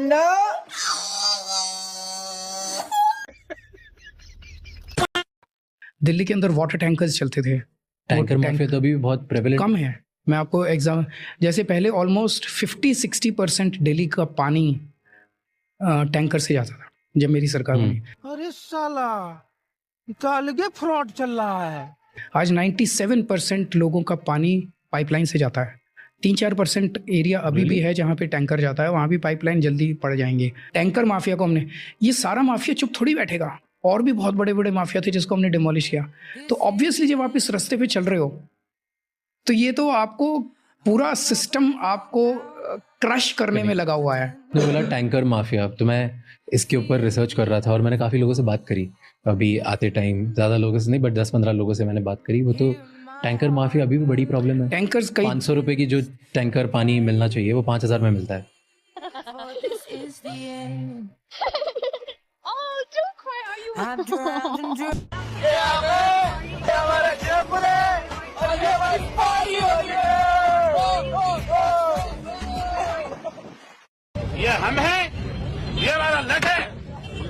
अंडा। दिल्ली के अंदर वाटर टैंकर्स चलते थे। टैंकर माफिया तो अभी भी बहुत प्रेवलेंट कम है। मैं आपको एग्जाम जैसे पहले ऑलमोस्ट 50-60% दिल्ली का पानी टैंकर से जाता था जब मेरी सरकार बनी। अरे साला अलगे फ्रॉड चल रहा है। आज 97% लोगों का पानी पाइपलाइन से जाता है। 3-4% एरिया अभी भी है जहाँ पे टैंकर जाता है, वहाँ भी पाइपलाइन जल्दी पड़ जाएंगे। टैंकर माफिया को हमने, ये सारा माफिया चुप थोड़ी बैठेगा। और भी बहुत बड़े बड़े माफिया थे जिसको हमने डिमोलिश किया। तो ऑब्वियसली जब आप इस रास्ते पे चल रहे हो तो ये तो आपको पूरा सिस्टम आपको क्रश करने में लगा हुआ है। तो बोला टैंकर माफिया, तो मैं इसके ऊपर रिसर्च कर रहा था और मैंने काफ़ी लोगों से बात करी अभी आते टाइम। ज़्यादा लोगों से नहीं बट 10-15 लोगों से मैंने बात करी। वो तो टैंकर माफिया अभी भी बड़ी प्रॉब्लम है। टैंकर्स कई 500 रुपये की जो टैंकर पानी मिलना चाहिए वो 5000 में मिलता है। ये हम हैं, ये हमारा नट है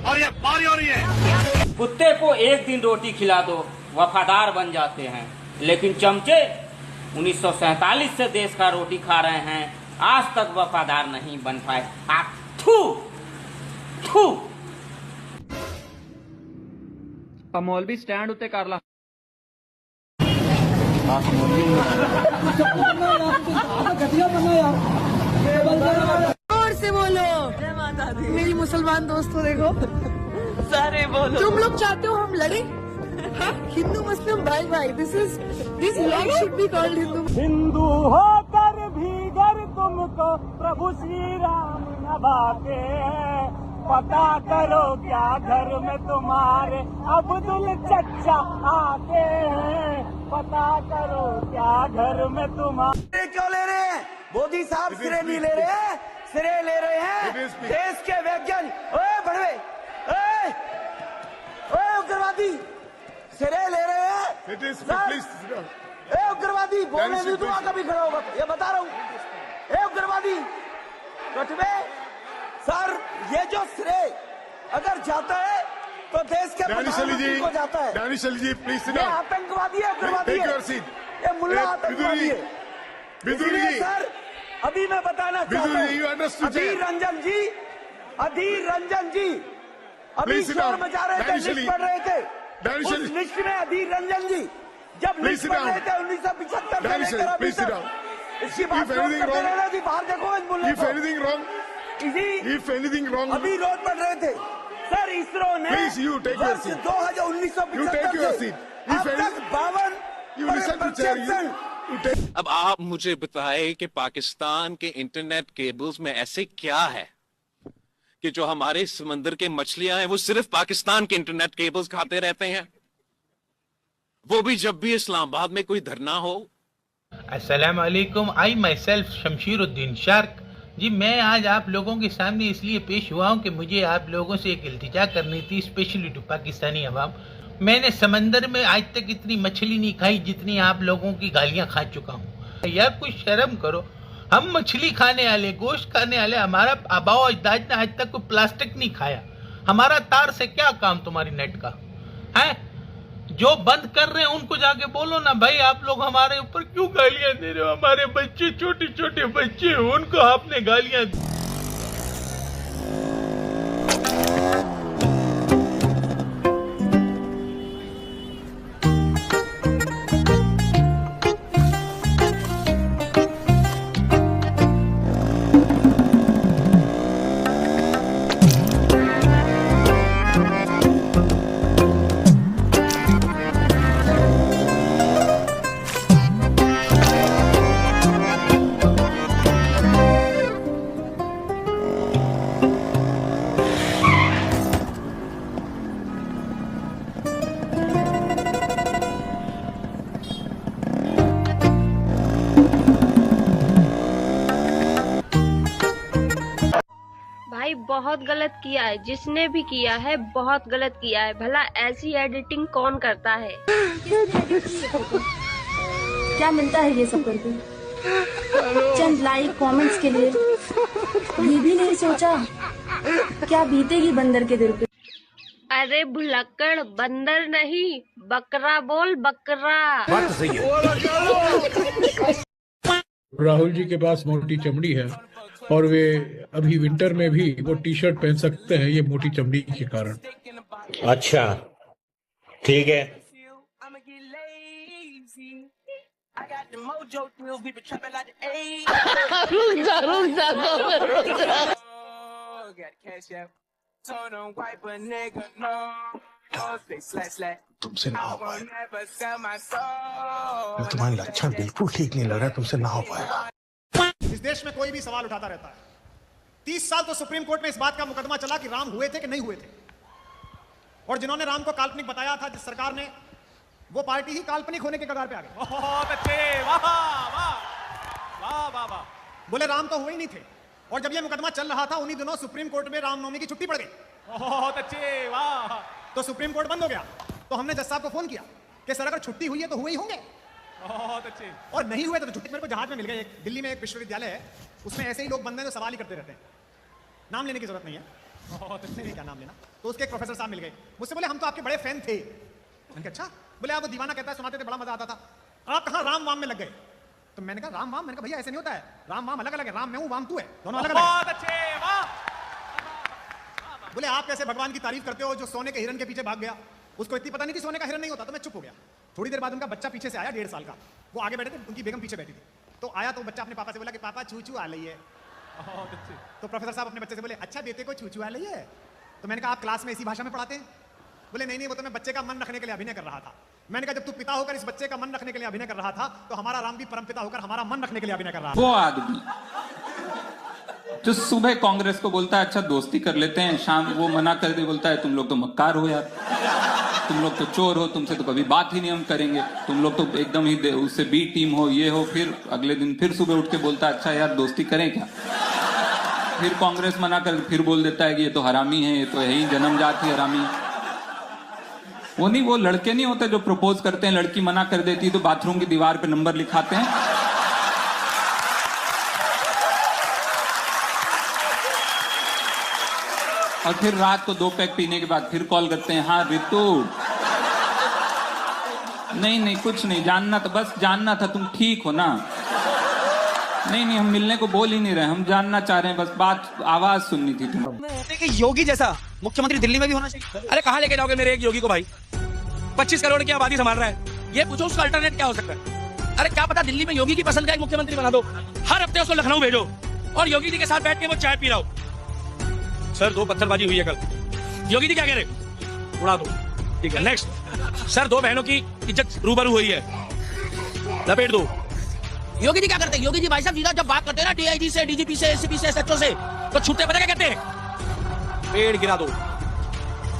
और ये पारी हो रही है। कुत्ते को एक दिन रोटी खिला दो वफादार बन जाते हैं, लेकिन चमचे 1947 से देश का रोटी खा रहे हैं, आज तक वफादार नहीं बन पाए। आप थू थू। मौलवी स्टैंड उत्ते कर ला। जोर से बोलो। मेरी मुसलमान दोस्तों देखो, सारे बोलो। तुम लोग चाहते हो हम लड़े? हाँ? हिंदू मुस्लिम भाई भाई, this long should be called Hindu होकर भी घर तुमको प्रभु श्री राम नभाते हैं। पता करो क्या घर में तुम्हारे अब्दुल चचा आते हैं। पता करो क्या घर में तुम्हारे। क्यों ले रहे हैं मोदी साहब? सिरे नहीं ले रहे हैं, सिरे ले रहे हैं देश के वैज्ञानिक। ओए बड़वे, ओए उग्रवादी, सिरे ले रहे हैं। ए उग्रवादी बोलने नहीं दूंगा कभी खड़ा होगा, ये बता रहा हूँ। ए उग्रवादी कटवे सर, ये जो श्रेय अगर जाता है तो देश के प्रधानमंत्री को जाता है। जी प्लीज ये आतंकवादी है, उग्रवादी है, ये मुल्ला आतंकवादी है। इसलिए सर अभी मैं बताना चाहता हूँ, अधीर रंजन जी अभी शोर मचा रहे थे, लिस्ट पढ़ रहे थे। उस लिस्ट में अधीर रंजन जी जब लिस्ट पढ़ रहे थे 1975 से लेकर अभी तक, इसकी बात करते रहना जी। बाहर देखो इस मुल्ले को। If anything wrong, अभी रोड पढ़ रहे थे सर। इसरो ने Please, you take your वर्ष seat. 1975 से अब तक 52%। अब आप मुझे बताएं कि पाकिस्तान के इंटरनेट केबल्स में ऐसे क्या है कि जो हमारे समंदर के मछलियां हैं वो सिर्फ पाकिस्तान के इंटरनेट केबल्स खाते रहते हैं, वो भी जब भी इस्लामाबाद में कोई धरना हो। अस्सलाम वालेकुम। आई माई सेल्फ शमशीरुद्दीन शार्क जी। मैं आज आप लोगों के सामने इसलिए पेश हुआ हूँ कि मुझे आप लोगों से एक इल्तिजा करनी थी, स्पेशली टू पाकिस्तानी अवाम। मैंने समंदर में आज तक इतनी मछली नहीं खाई जितनी आप लोगों की गालियाँ खा चुका हूँ। या कुछ शर्म करो। हम मछली खाने वाले, गोश्त खाने वाले, हमारा आबाओ अजदाद ने आज तक कोई प्लास्टिक नहीं खाया। हमारा तार से क्या काम तुम्हारी नेट का है? जो बंद कर रहे हैं उनको जाके बोलो ना भाई, आप लोग हमारे ऊपर क्यों गालियां दे रहे हो? हमारे बच्चे, छोटे छोटे बच्चे, उनको आपने गालियां दी। भाई बहुत गलत किया है, जिसने भी किया है बहुत गलत किया है। भला ऐसी एडिटिंग कौन करता है? क्या मिलता है ये सब करके? चंद लाइक कमेंट्स के लिए ये भी नहीं सोचा क्या बीतेगी बंदर के दिल पे? अरे भुलक्कड़, बंदर नहीं, बकरा बोल, बकरा। बात तो सही है। राहुल जी के पास मोटी चमड़ी है और वे अभी विंटर में भी वो टी शर्ट पहन सकते हैं, ये मोटी चमड़ी के कारण। अच्छा ठीक है। तुमसे ना हो पाएगा, तुम्हारे लक्षण बिल्कुल ठीक नहीं लग रहा, तुमसे ना हो पाएगा। इस देश में कोई भी सवाल उठाता रहता है। 30 साल तो सुप्रीम कोर्ट में इस बात का मुकदमा चला कि राम हुए थे कि नहीं हुए थे, और जिन्होंने राम को काल्पनिक बताया था, जिस सरकार ने, वो पार्टी ही काल्पनिक होने के कगार पे आ गई। बहुत अच्छे, वाह वाह वाह वाह वाह। बोले राम तो हुए ही नहीं थे, और जब ये मुकदमा चल रहा था उन्हीं दिनों सुप्रीम कोर्ट में रामनवमी की छुट्टी पड़ गई। बहुत अच्छे, वाह। तो सुप्रीम कोर्ट बंद हो गया, तो हमने जज साहब को फोन किया कि सर अगर छुट्टी हुई है तो हुए ही होंगे। बहुत अच्छे। और नहीं हुए तो छुट्टी मेरे को जहाज में मिल गए। दिल्ली में एक विश्वविद्यालय है, उसमें ऐसे ही लोग बंद हैं जो सवाल ही करते रहते हैं, नाम लेने की जरूरत नहीं है। बहुत अच्छे, क्या नाम लेना। तो उसके एक प्रोफेसर साहब मिल गए, मुझसे बोले हम तो आपके बड़े फैन थे। मैंने कहा अच्छा। बोले आप वो दीवाना कहता है सुनाते थे, बड़ा मजा आता था, आप कहाँ राम वाम में लग गए। तो मैंने कहा राम वाम, मैंने कहा भैया ऐसे नहीं होता है, राम वाम अलग अलग है, राम मैं हूँ वाम तू है, दोनों अलग अलग। बहुत अच्छे, वाह। बोले आप कैसे भगवान की तारीफ करते हो जो सोने के हिरन के पीछे भाग गया, उसको इतनी पता नहीं थी सोने का हिरन नहीं होता। तो मैं चुप हो गया। थोड़ी देर बाद उनका बच्चा पीछे से आया, 1.5 साल का, वो आगे बैठे थे, उनकी बेगम पीछे बैठी थी। तो आया तो बच्चा अपने पापा से बोला कि पापा चू चू आ रही है। तो प्रोफेसर साहब अपने बच्चे से बोले अच्छा बेटे को चू चू आ रही है। तो मैंने कहा आप क्लास में इसी भाषा में पढ़ाते हैं? बोले नहीं नहीं, वो तो मैं बच्चे का मन रखने के लिए अभिनय कर रहा था। मैंने कहा जब तू पिता होकर इस बच्चे का मन रखने के लिए अभिनय कर रहा था, तो हमारा राम भी परम पिता होकर हमारा मन रखने के लिए अभिनय कर रहा था। वो आदमी जो सुबह कांग्रेस को बोलता है अच्छा दोस्ती कर लेते हैं, शाम वो मना कर दे, बोलता है तुम लोग तो मक्कार हो यार, तुम लोग तो चोर हो, तुमसे तो कभी बात ही नहीं हम करेंगे, तुम लोग तो एकदम ही उससे बी टीम हो, ये हो। फिर अगले दिन फिर सुबह उठ के बोलता है अच्छा यार दोस्ती करें क्या। फिर कांग्रेस मना कर फिर बोल देता है कि ये तो हरामी है, ये तो यही जन्मजात ही हरामी। वो नहीं, वो लड़के नहीं होते जो प्रपोज करते हैं, लड़की मना कर देती तो बाथरूम की दीवार पे नंबर लिखाते हैं। और फिर रात को 2 पैक पीने के बाद फिर कॉल करते हैं, हाँ रितु, नहीं नहीं कुछ नहीं, जानना था, बस जानना था तुम ठीक हो ना। नहीं नहीं हम मिलने को बोल ही नहीं रहे, हम जानना चाह रहे हैं, बस बात आवाज सुननी थी तुम्हें। योगी जैसा मुख्यमंत्री दिल्ली में भी होना चाहिए। अरे कहाँ लेके जाओगे मेरे एक योगी को भाई, 25 करोड़ की आबादी संभाल रहा है, ये पूछो उसका अल्टरनेट क्या हो सकता है। अरे क्या पता दिल्ली में योगी की पसंद का एक मुख्यमंत्री बना दो, हर हफ्ते उसको लखनऊ भेजो और योगी जी के साथ बैठ के वो चाय पी रहा हो। सर 2 पत्थरबाजी हुई है कल, योगी जी क्या कह रहे, उड़ा दो, ठीक है नेक्स्ट। सर 2 बहनों की इज्जत रूबरू हुई है, लपेट दो। योगी जी क्या करते हैं, योगी जी भाई साहब सीधा जब बात करते हैं ना डीआईजी से, डीजीपी से, एसपी से, एसएचओ से, तो छुट्टे पता क्या कहते हैं, पेड़ गिरा दो,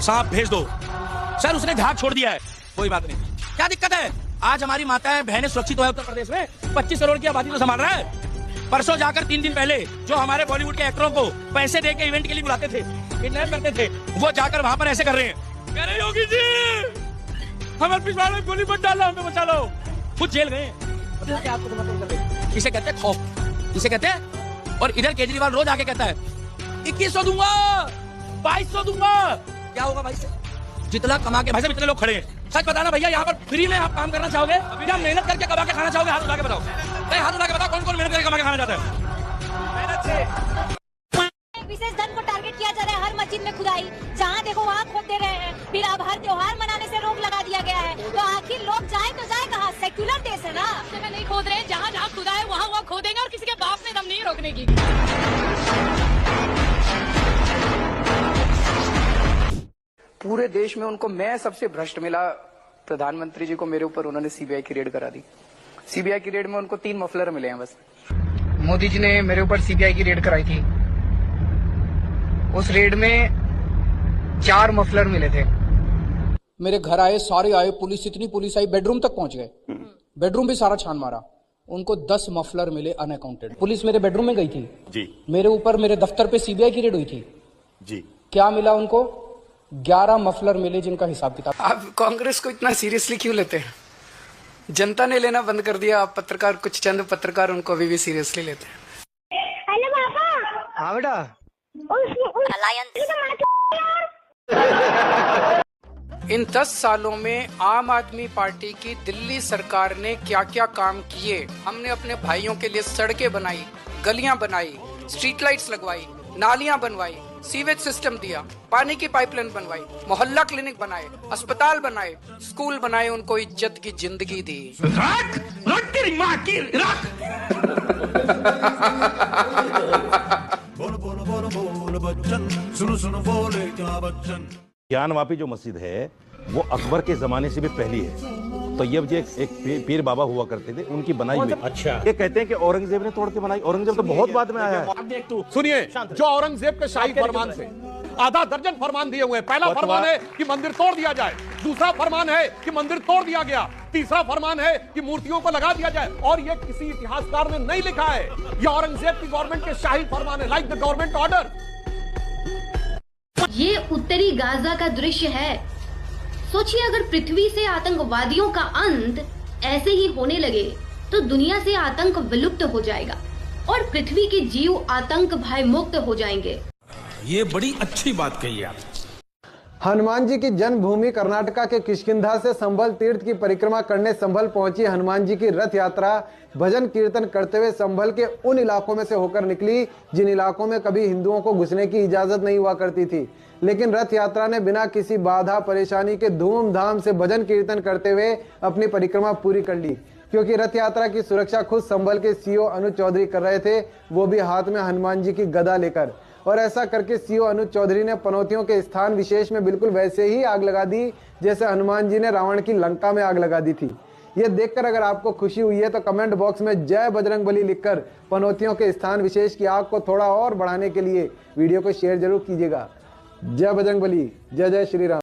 सांप भेज दो। सर उसने झाग छोड़ दिया है, कोई बात नहीं, क्या दिक्कत है। आज हमारी माताएं बहनें सुरक्षित हो है उत्तर प्रदेश में, 25 करोड़ की आबादी को संभाल रहा है। परसों जाकर 3 दिन पहले जो हमारे बॉलीवुड के एक्टरों को पैसे दे के इवेंट के लिए बुलाते थे, किडनैप करते थे, वो जाकर वहां पर ऐसे कर रहे हैं, कह रहे योगी जी हमारे पिछवाड़े में गोली मत डालो, हमें बचा लो, खुद जेल गए। इसे कहते हैं खौफ, इसे कहते हैं। और इधर केजरीवाल रोज आके कहता है 2100 दूंगा, 2200 दूंगा, क्या होगा भाई से, जितना कमा के, भाई साहब इतने लोग खड़े हैं, सच बताना भैया यहाँ पर फ्री में आप काम करना चाहोगे या मेहनत करके कमा के खाना चाहोगे, हाथ उठा के बताओ, हाथ उठा के बताओ कौन कौन मेहनत करके कमा के खाना चाहता है। विशेष धन को टारगेट किया जा रहा है, हर मस्जिद में खुदाई, जहाँ देखो वहाँ खोद दे रहे हैं, फिर अब हर त्योहार मनाने से रोक लगा दिया गया है, तो आखिर लोग जाए तो जाए कहाँ, सेक्युलर देश है ना, जगह नहीं खोद रहे, जहाँ जहाँ खुदा है वहाँ वहाँ खोदेंगे और किसी के बाप ने दम नहीं रोकने की। पूरे देश में उनको मैं सबसे भ्रष्ट मिला, प्रधानमंत्री जी को मेरे ऊपर उन्होंने सीबीआई की रेड करा दी। सीबीआई की रेड में उनको 3 मफलर मिले हैं बस। मोदी जी ने मेरे ऊपर सीबीआई की रेड कराई थी, उस रेड में 4 मफलर मिले थे। मेरे घर आए, सारे आए, पुलिस, इतनी पुलिस आई, बेडरूम तक पहुंच गए, बेडरूम भी सारा छान मारा, उनको 10 मफलर मिले अनअकाउंटेड। पुलिस मेरे बेडरूम में गई थी जी, मेरे ऊपर मेरे दफ्तर पे सीबीआई की रेड हुई थी जी, क्या मिला उनको, 11 मफलर मिले जिनका हिसाब किताब। आप कांग्रेस को इतना सीरियसली क्यों लेते हैं, जनता ने लेना बंद कर दिया, आप पत्रकार, कुछ चंद पत्रकार उनको अभी भी सीरियसली लेते हैं। हेलो पापा। हाँ बेटा, इन 10 सालों में आम आदमी पार्टी की दिल्ली सरकार ने क्या क्या काम किए। हमने अपने भाइयों के लिए सड़कें बनाई, गलियां बनाई, स्ट्रीट लाइट्स लगवाई, नालियां बनवाई, सीवेज सिस्टम दिया, पानी की पाइपलाइन बनवाई, मोहल्ला क्लिनिक बनाए, अस्पताल बनाए, स्कूल बनाए, उनको इज्जत की जिंदगी दी। ज्ञानवापी जो मस्जिद है वो अकबर के जमाने से भी पहली है। तैयब जी एक पीर बाबा हुआ करते थे, उनकी बनाई हुई। अच्छा, ये कहते हैं कि औरंगजेब ने तोड़ के बनाई। औरंगजेब तो बहुत बाद में आया है। सुनिए, जो औरंगजेब के शाही फरमान से आधा दर्जन फरमान दिए हुए हैं। पहला फरमान है कि मंदिर तोड़ दिया जाए, दूसरा फरमान है कि मंदिर तोड़ दिया गया, तीसरा फरमान है कि मूर्तियों को लगा दिया जाए। और ये किसी इतिहासकार ने नहीं लिखा है, ये औरंगजेब की गवर्नमेंट के शाही फरमान है, लाइक द गवर्नमेंट ऑर्डर। ये उत्तरी गाजा का दृश्य है। सोचिए, अगर पृथ्वी से आतंकवादियों का अंत ऐसे ही होने लगे तो दुनिया से आतंक विलुप्त हो जाएगा और पृथ्वी के जीव आतंक भय मुक्त हो जाएंगे। ये बड़ी अच्छी बात कही आप। हनुमान जी की जन्मभूमि कर्नाटका के किष्किंधा से संभल तीर्थ की परिक्रमा करने संभल पहुंची हनुमान जी की रथ यात्रा भजन कीर्तन करते हुए संभल के उन इलाकों में से होकर निकली जिन इलाकों में कभी हिंदुओं को घुसने की इजाजत नहीं हुआ करती थी। लेकिन रथ यात्रा ने बिना किसी बाधा परेशानी के धूमधाम से भजन कीर्तन करते हुए अपनी परिक्रमा पूरी कर ली, क्योंकि रथ यात्रा की सुरक्षा खुद संभल के सीओ अनुज चौधरी कर रहे थे, वो भी हाथ में हनुमान जी की गदा लेकर। और ऐसा करके सीओ अनुज चौधरी ने पनौतियों के स्थान विशेष में बिल्कुल वैसे ही आग लगा दी जैसे हनुमान जी ने रावण की लंका में आग लगा दी थी। ये देखकर अगर आपको खुशी हुई है तो कमेंट बॉक्स में जय बजरंगबली लिखकर पनौतियों के स्थान विशेष की आग को थोड़ा और बढ़ाने के लिए वीडियो को शेयर जरूर कीजिएगा। जय बजरंगबली, जय जय श्री राम।